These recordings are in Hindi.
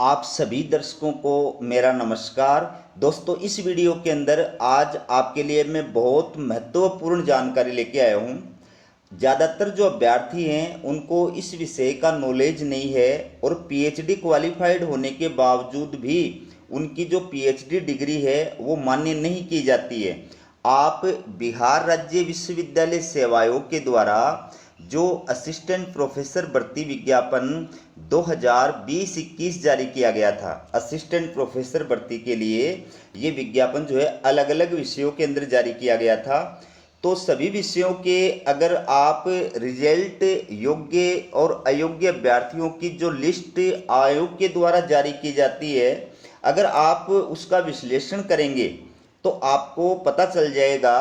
आप सभी दर्शकों को मेरा नमस्कार। दोस्तों, इस वीडियो के अंदर आज आपके लिए मैं बहुत महत्वपूर्ण जानकारी लेके आया हूँ। ज़्यादातर जो अभ्यर्थी हैं उनको इस विषय का नॉलेज नहीं है और पीएचडी क्वालिफाइड होने के बावजूद भी उनकी जो पीएचडी डिग्री है वो मान्य नहीं की जाती है। आप बिहार राज्य विश्वविद्यालय सेवा आयोग के द्वारा जो असिस्टेंट प्रोफेसर भर्ती विज्ञापन 2020-21 जारी किया गया था, असिस्टेंट प्रोफेसर भर्ती के लिए ये विज्ञापन जो है अलग अलग विषयों के अंदर जारी किया गया था। तो सभी विषयों के अगर आप रिजल्ट योग्य और अयोग्य अभ्यर्थियों की जो लिस्ट आयोग के द्वारा जारी की जाती है, अगर आप उसका विश्लेषण करेंगे तो आपको पता चल जाएगा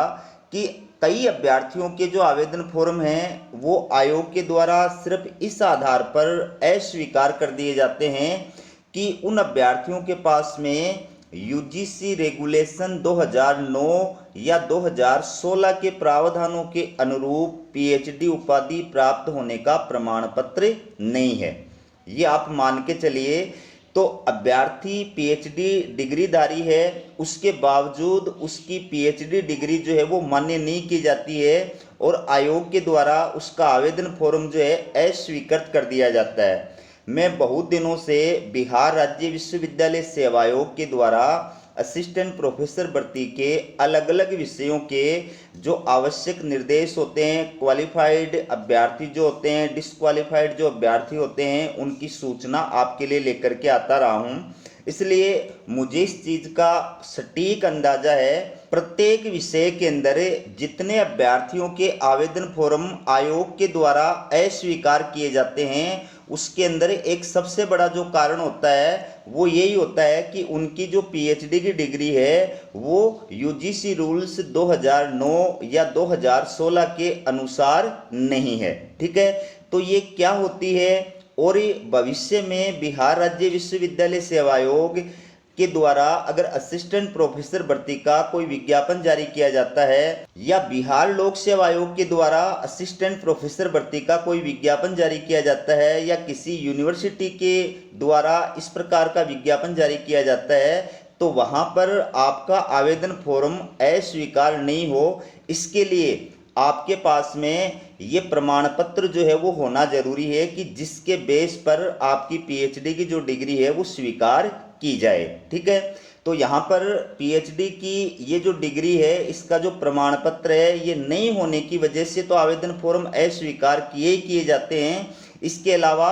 कि कई अभ्यर्थियों के जो आवेदन फॉर्म हैं वो आयोग के द्वारा सिर्फ इस आधार पर अस्वीकार कर दिए जाते हैं कि उन अभ्यर्थियों के पास में यूजीसी रेगुलेशन 2009 या 2016 के प्रावधानों के अनुरूप पीएचडी उपाधि प्राप्त होने का प्रमाण पत्र नहीं है। ये आप मान के चलिए। तो अभ्यर्थी पीएचडी डिग्रीधारी है, उसके बावजूद उसकी पीएचडी डिग्री जो है वो मान्य नहीं की जाती है और आयोग के द्वारा उसका आवेदन फॉर्म जो है अस्वीकृत कर दिया जाता है। मैं बहुत दिनों से बिहार राज्य विश्वविद्यालय सेवा आयोग के द्वारा असिस्टेंट प्रोफेसर भर्ती के अलग अलग विषयों के जो आवश्यक निर्देश होते हैं, क्वालिफाइड अभ्यर्थी जो होते हैं, डिसक्वालिफाइड जो अभ्यर्थी होते हैं, उनकी सूचना आपके लिए लेकर के आता रहा हूँ। इसलिए मुझे इस चीज़ का सटीक अंदाजा है। प्रत्येक विषय के अंदर जितने अभ्यर्थियों के आवेदन फॉर्म आयोग के द्वारा अस्वीकार किए जाते हैं, उसके अंदर एक सबसे बड़ा जो कारण होता है वो यही होता है कि उनकी जो पीएचडी की डिग्री है वो यूजीसी रूल्स 2009 या 2016 के अनुसार नहीं है। ठीक है, तो ये क्या होती है और भविष्य में बिहार राज्य विश्वविद्यालय सेवा आयोग के द्वारा अगर असिस्टेंट प्रोफेसर भर्ती का कोई विज्ञापन जारी किया जाता है या बिहार लोक सेवा आयोग के द्वारा असिस्टेंट प्रोफेसर भर्ती का कोई विज्ञापन जारी किया जाता है या किसी यूनिवर्सिटी के द्वारा इस प्रकार का विज्ञापन जारी किया जाता है, तो वहां पर आपका आवेदन फॉर्म अस्वीकार नहीं हो, इसके लिए आपके पास में ये प्रमाण पत्र जो है वो होना जरूरी है कि जिसके बेस पर आपकी पीएचडी की जो डिग्री है वो स्वीकार की जाए। ठीक है, तो यहाँ पर पीएचडी की ये जो डिग्री है इसका जो प्रमाण पत्र है ये नहीं होने की वजह से तो आवेदन फॉर्म अस्वीकार किए ही किए जाते हैं। इसके अलावा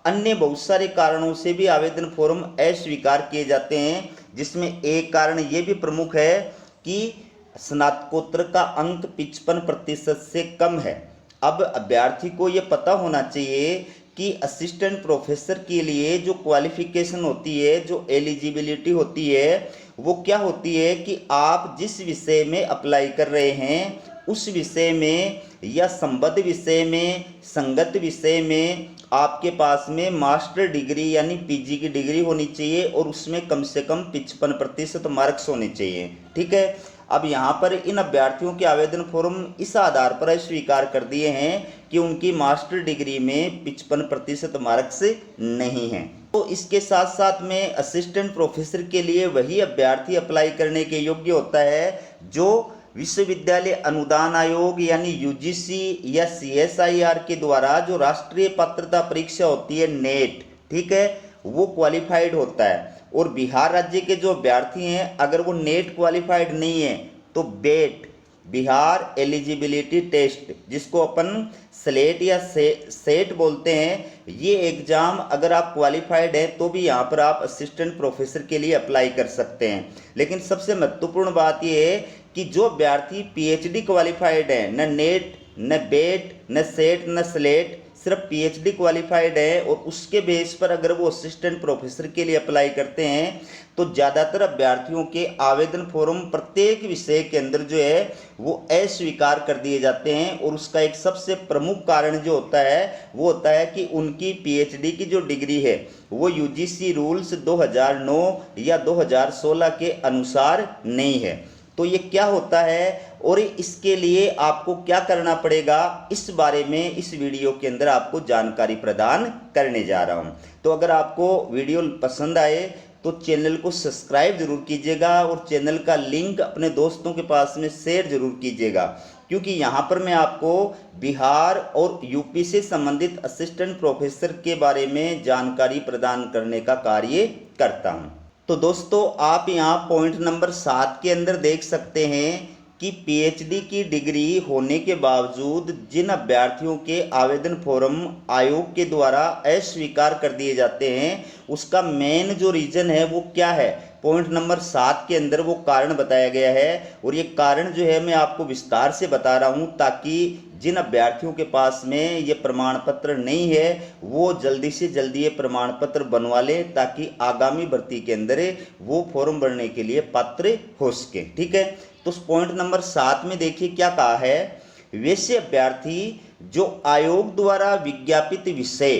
अन्य बहुत सारे कारणों से भी आवेदन फॉर्म अस्वीकार किए जाते हैं, जिसमें एक कारण ये भी प्रमुख है कि स्नातकोत्तर का अंक 55% से कम है। अब अभ्यर्थी को ये पता होना चाहिए कि असिस्टेंट प्रोफेसर के लिए जो क्वालिफिकेशन होती है, जो एलिजिबिलिटी होती है, वो क्या होती है कि आप जिस विषय में अप्लाई कर रहे हैं उस विषय में या संबद्ध विषय में, संगत विषय में आपके पास में मास्टर डिग्री यानी पीजी की डिग्री होनी चाहिए और उसमें कम से कम 55% मार्क्स होने चाहिए। ठीक है, अब यहाँ पर इन अभ्यर्थियों के आवेदन फॉर्म इस आधार पर स्वीकार कर दिए हैं कि उनकी मास्टर डिग्री में 55% मार्क्स नहीं हैं। तो इसके साथ साथ में असिस्टेंट प्रोफेसर के लिए वही अभ्यर्थी अप्लाई करने के योग्य होता है जो विश्वविद्यालय अनुदान आयोग यानी यूजीसी या सीएसआईआर के द्वारा जो राष्ट्रीय पात्रता परीक्षा होती है नेट, ठीक है, वो क्वालिफाइड होता है। और बिहार राज्य के जो अभ्यर्थी हैं अगर वो नेट क्वालिफाइड नहीं है तो बेट, बिहार एलिजिबिलिटी टेस्ट, जिसको अपन स्लेट या सेट बोलते हैं, ये एग्ज़ाम अगर आप क्वालिफाइड हैं तो भी यहाँ पर आप असिस्टेंट प्रोफेसर के लिए अप्लाई कर सकते हैं। लेकिन सबसे महत्वपूर्ण बात ये है कि जो अभ्यर्थी पीएचडी क्वालिफाइड है, न नेट न बेट न सेट न स्लेट, सिर्फ पीएचडी क्वालिफाइड है और उसके बेस पर अगर वो असिस्टेंट प्रोफेसर के लिए अप्लाई करते हैं तो ज़्यादातर अभ्यर्थियों के आवेदन फॉर्म प्रत्येक विषय के अंदर जो है वो अस्वीकार कर दिए जाते हैं। और उसका एक सबसे प्रमुख कारण जो होता है वो होता है कि उनकी पीएचडी की जो डिग्री है वो यूजीसी रूल्स 2009 या 2016 के अनुसार नहीं है। तो ये क्या होता है, और इसके लिए आपको क्या करना पड़ेगा, इस बारे में इस वीडियो के अंदर आपको जानकारी प्रदान करने जा रहा हूं। तो अगर आपको वीडियो पसंद आए तो चैनल को सब्सक्राइब जरूर कीजिएगा और चैनल का लिंक अपने दोस्तों के पास में शेयर जरूर कीजिएगा, क्योंकि यहाँ पर मैं आपको बिहार और यूपी से संबंधित असिस्टेंट प्रोफेसर के बारे में जानकारी प्रदान करने का कार्य करता हूँ। तो दोस्तों आप यहाँ पॉइंट नंबर 7 के अंदर देख सकते हैं कि पीएचडी की डिग्री होने के बावजूद जिन अभ्यर्थियों के आवेदन फॉर्म आयोग के द्वारा अस्वीकार कर दिए जाते हैं, उसका मेन जो रीज़न है वो क्या है, पॉइंट नंबर 7 के अंदर वो कारण बताया गया है। और ये कारण जो है मैं आपको विस्तार से बता रहा हूँ, ताकि जिन अभ्यर्थियों के पास में ये प्रमाण पत्र नहीं है वो जल्दी से जल्दी ये प्रमाण पत्र बनवा ले, ताकि आगामी भर्ती के अंदर वो फॉर्म भरने के लिए पात्र हो सके। ठीक है, तो पॉइंट नंबर 7 में देखिए क्या कहा है, वैसे अभ्यर्थी जो आयोग द्वारा विज्ञापित विषय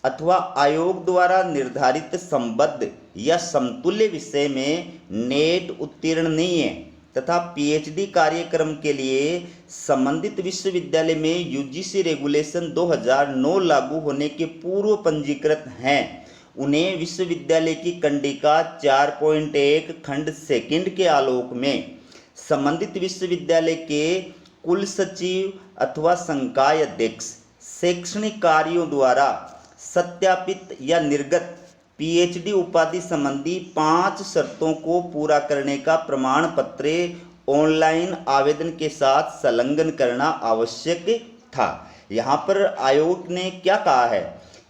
अथवा आयोग द्वारा निर्धारित संबद्ध या समतुल्य विषय में नेट उत्तीर्ण नहीं है तथा पीएचडी कार्यक्रम के लिए संबंधित विश्वविद्यालय में यूजीसी रेगुलेशन 2009 लागू होने के पूर्व पंजीकृत हैं, उन्हें विश्वविद्यालय की कंडिका 4.1 खंड सेकंड के आलोक में संबंधित विश्वविद्यालय के कुल सचिव अथवा संकाय अध्यक्ष शैक्षणिक कार्यों द्वारा सत्यापित या निर्गत पीएचडी उपाधि संबंधी 5 शर्तों को पूरा करने का प्रमाण पत्र ऑनलाइन आवेदन के साथ संलग्न करना आवश्यक था। यहाँ पर आयोग ने क्या कहा है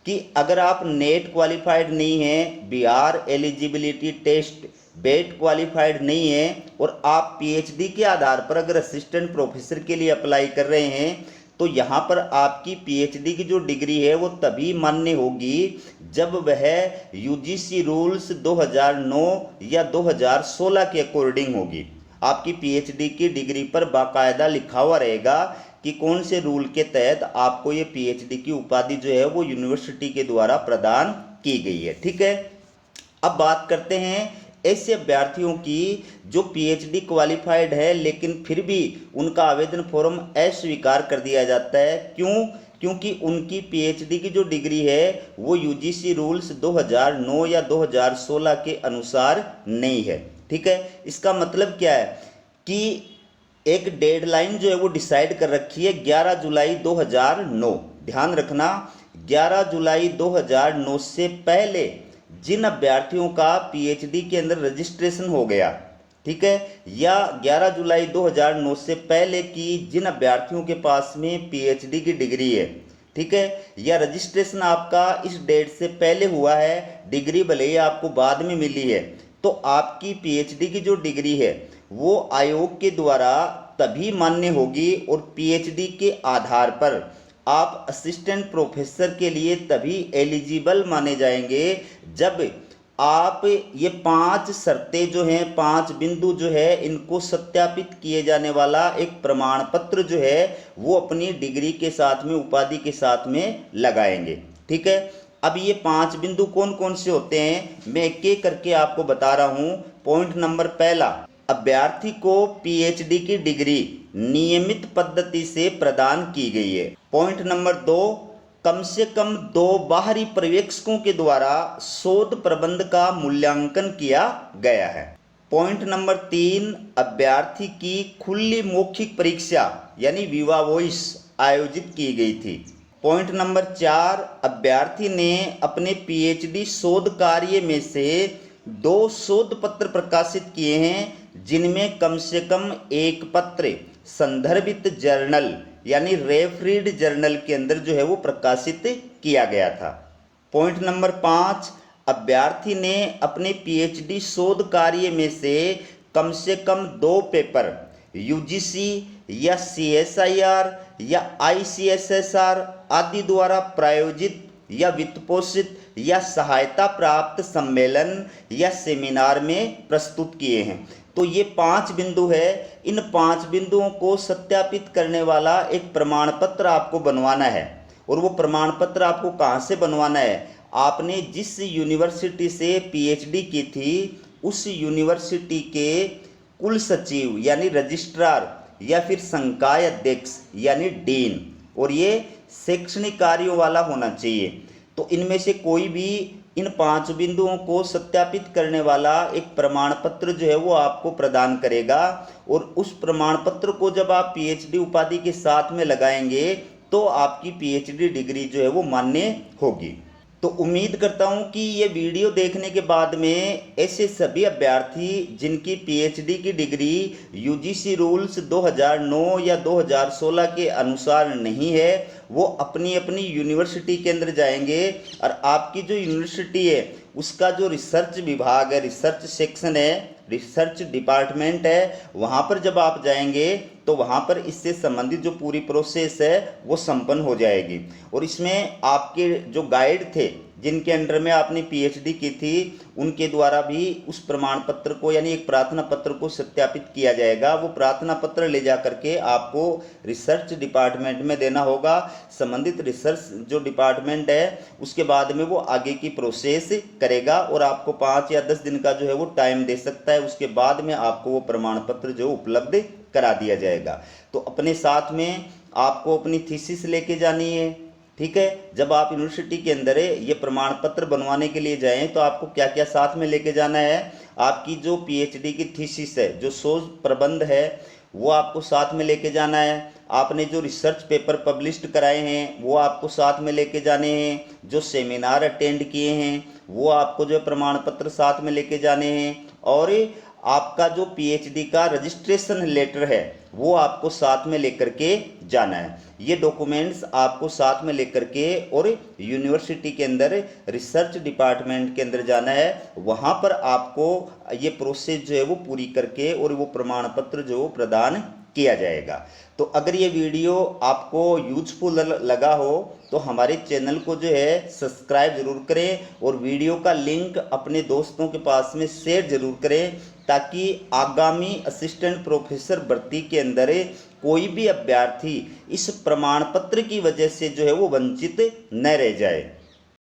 कि अगर आप नेट क्वालिफाइड नहीं है, बिहार एलिजिबिलिटी टेस्ट बेट क्वालिफाइड नहीं है और आप पीएचडी के आधार पर अगर असिस्टेंट प्रोफेसर के लिए अप्लाई कर रहे हैं, तो यहाँ पर आपकी पीएचडी की जो डिग्री है वो तभी मान्य होगी जब वह यूजीसी रूल्स 2009 या 2016 के अकॉर्डिंग होगी। आपकी पीएचडी की डिग्री पर बाकायदा लिखा हुआ रहेगा कि कौन से रूल के तहत आपको ये पीएचडी की उपाधि जो है वो यूनिवर्सिटी के द्वारा प्रदान की गई है। ठीक है, अब बात करते हैं ऐसे अभ्यर्थियों की जो पीएचडी क्वालिफाइड है लेकिन फिर भी उनका आवेदन फॉर्म अस्वीकार कर दिया जाता है। क्यों? क्योंकि उनकी पीएचडी की जो डिग्री है वो यूजीसी रूल्स 2009 या 2016 के अनुसार नहीं है। ठीक है, इसका मतलब क्या है कि एक डेडलाइन जो है वो डिसाइड कर रखी है 11 जुलाई 2009। ध्यान रखना, 11 जुलाई 2009 से पहले जिन अभ्यर्थियों का पीएचडी के अंदर रजिस्ट्रेशन हो गया, ठीक है, या 11 जुलाई 2009 से पहले की जिन अभ्यर्थियों के पास में पीएचडी की डिग्री है, ठीक है, या रजिस्ट्रेशन आपका इस डेट से पहले हुआ है, डिग्री भले ही आपको बाद में मिली है, तो आपकी पीएचडी की जो डिग्री है वो आयोग के द्वारा तभी मान्य होगी और पीएचडी के आधार पर आप असिस्टेंट प्रोफेसर के लिए तभी एलिजिबल माने जाएंगे जब आप ये 5 शर्तें जो हैं, 5 बिंदु जो है, इनको सत्यापित किए जाने वाला एक प्रमाण पत्र जो है वो अपनी डिग्री के साथ में, उपाधि के साथ में लगाएंगे। ठीक है, अब ये 5 बिंदु कौन कौन से होते हैं मैं एक एक करके आपको बता रहा हूँ। पॉइंट नंबर पहला, अभ्यर्थी को पीएचडी की डिग्री नियमित पद्धति से प्रदान की गई है। पॉइंट नंबर 2, कम से कम 2 बाहरी पर्यवेक्षकों के द्वारा शोध प्रबंध का मूल्यांकन किया गया है। पॉइंट नंबर 3, अभ्यर्थी की खुली मौखिक परीक्षा यानी विवा वॉइस आयोजित की गई थी। पॉइंट नंबर 4, अभ्यर्थी ने अपने पीएचडी शोध कार्य में से 2 शोध पत्र प्रकाशित किए हैं, जिनमें कम से कम 1 पत्र संदर्भित जर्नल यानी रेफरीड जर्नल के अंदर जो है वो प्रकाशित किया गया था। पॉइंट नंबर 5, अभ्यर्थी ने अपने पीएचडी शोध कार्य में से कम 2 पेपर यूजीसी या सीएसआईआर या आईसीएसएसआर आदि द्वारा प्रायोजित या वित्तपोषित या सहायता प्राप्त सम्मेलन या सेमिनार में प्रस्तुत किए हैं। तो ये 5 बिंदु है, इन 5 बिंदुओं को सत्यापित करने वाला एक प्रमाण पत्र आपको बनवाना है। और वो प्रमाण पत्र आपको कहाँ से बनवाना है, आपने जिस यूनिवर्सिटी से पीएचडी की थी उस यूनिवर्सिटी के कुल सचिव यानी रजिस्ट्रार या फिर संकाय अध्यक्ष यानी डीन, और ये शैक्षणिक कार्यों वाला होना चाहिए। तो इनमें से कोई भी इन 5 बिंदुओं को सत्यापित करने वाला एक प्रमाण पत्र जो है वो आपको प्रदान करेगा, और उस प्रमाण पत्र को जब आप पीएचडी उपाधि के साथ में लगाएंगे तो आपकी पीएचडी डिग्री जो है वो मान्य होगी। तो उम्मीद करता हूं कि ये वीडियो देखने के बाद में ऐसे सभी अभ्यर्थी जिनकी पीएचडी की डिग्री यूजीसी रूल्स 2009 या 2016 के अनुसार नहीं है, वो अपनी अपनी यूनिवर्सिटी के अंदर जाएंगे, और आपकी जो यूनिवर्सिटी है उसका जो रिसर्च विभाग है, रिसर्च सेक्शन है, रिसर्च डिपार्टमेंट है, वहाँ पर जब आप जाएंगे तो वहाँ पर इससे संबंधित जो पूरी प्रोसेस है वो संपन्न हो जाएगी। और इसमें आपके जो गाइड थे जिनके अंडर में आपने पीएचडी की थी, उनके द्वारा भी उस प्रमाण पत्र को यानी एक प्रार्थना पत्र को सत्यापित किया जाएगा। वो प्रार्थना पत्र ले जा करके आपको रिसर्च डिपार्टमेंट में देना होगा। संबंधित रिसर्च जो डिपार्टमेंट है उसके बाद में वो आगे की प्रोसेस करेगा, और आपको 5 या 10 दिन का जो है वो टाइम दे सकता है। उसके बाद में आपको वो प्रमाण पत्र जो उपलब्ध करा दिया जाएगा। तो अपने साथ में आपको अपनी थीसिस लेके जानी है, ठीक है। जब आप यूनिवर्सिटी के अंदर ये प्रमाण पत्र बनवाने के लिए जाएं तो आपको क्या क्या साथ में लेके जाना है। आपकी जो पीएचडी की थीसिस है, जो शोध प्रबंध है, वो आपको साथ में लेके जाना है। आपने जो रिसर्च पेपर पब्लिश्ड कराए हैं वो आपको साथ में लेके जाने हैं। जो सेमिनार अटेंड किए हैं वो आपको जो प्रमाण पत्र साथ में लेके जाने हैं। और आपका जो पीएचडी का रजिस्ट्रेशन लेटर है वो आपको साथ में लेकर के जाना है। ये डॉक्यूमेंट्स आपको साथ में लेकर के और यूनिवर्सिटी के अंदर रिसर्च डिपार्टमेंट के अंदर जाना है। वहाँ पर आपको ये प्रोसेस जो है वो पूरी करके और वो प्रमाण पत्र जो प्रदान किया जाएगा। तो अगर ये वीडियो आपको यूजफुल लगा हो तो हमारे चैनल को जो है सब्सक्राइब जरूर करें, और वीडियो का लिंक अपने दोस्तों के पास में शेयर जरूर करें, ताकि आगामी असिस्टेंट प्रोफेसर भर्ती के अंदर कोई भी अभ्यर्थी इस प्रमाण पत्र की वजह से जो है वो वंचित न रह जाए।